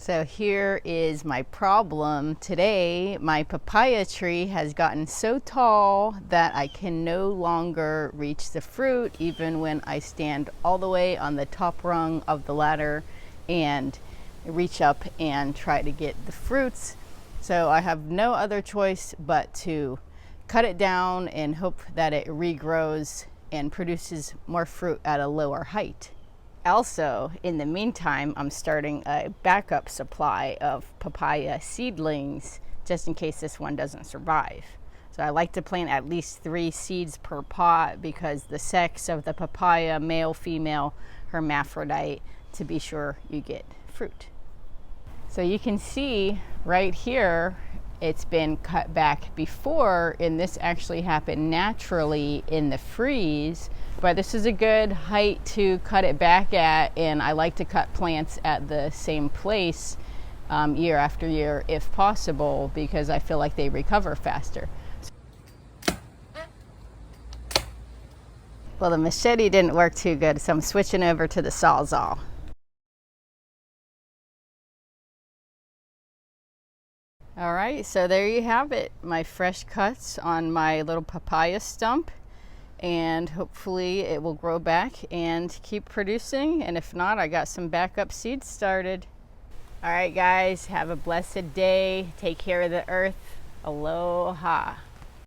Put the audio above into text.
So here is my problem today. My papaya tree has gotten so tall that I can no longer reach the fruit, even when I stand all the way on the top rung of the ladder and reach up and try to get the fruits. So I have no other choice but to cut it down and hope that it regrows and produces more fruit at a lower height. Also, in the meantime, I'm starting a backup supply of papaya seedlings just in case this one doesn't survive. So I like to plant at least 3 seeds per pot because the sex of the papaya, male, female, hermaphrodite, to be sure you get fruit. So you can see right here, it's been cut back before, and this actually happened naturally in the freeze, but this is a good height to cut it back at, and I like to cut plants at the same place year after year if possible because I feel like they recover faster. Well, the machete didn't work too good, so I'm switching over to the Sawzall. All right, so there you have it, my fresh cuts on my little papaya stump, and hopefully it will grow back and keep producing, and if not, I got some backup seeds started. All right, guys, have a blessed day. Take care of the earth. Aloha.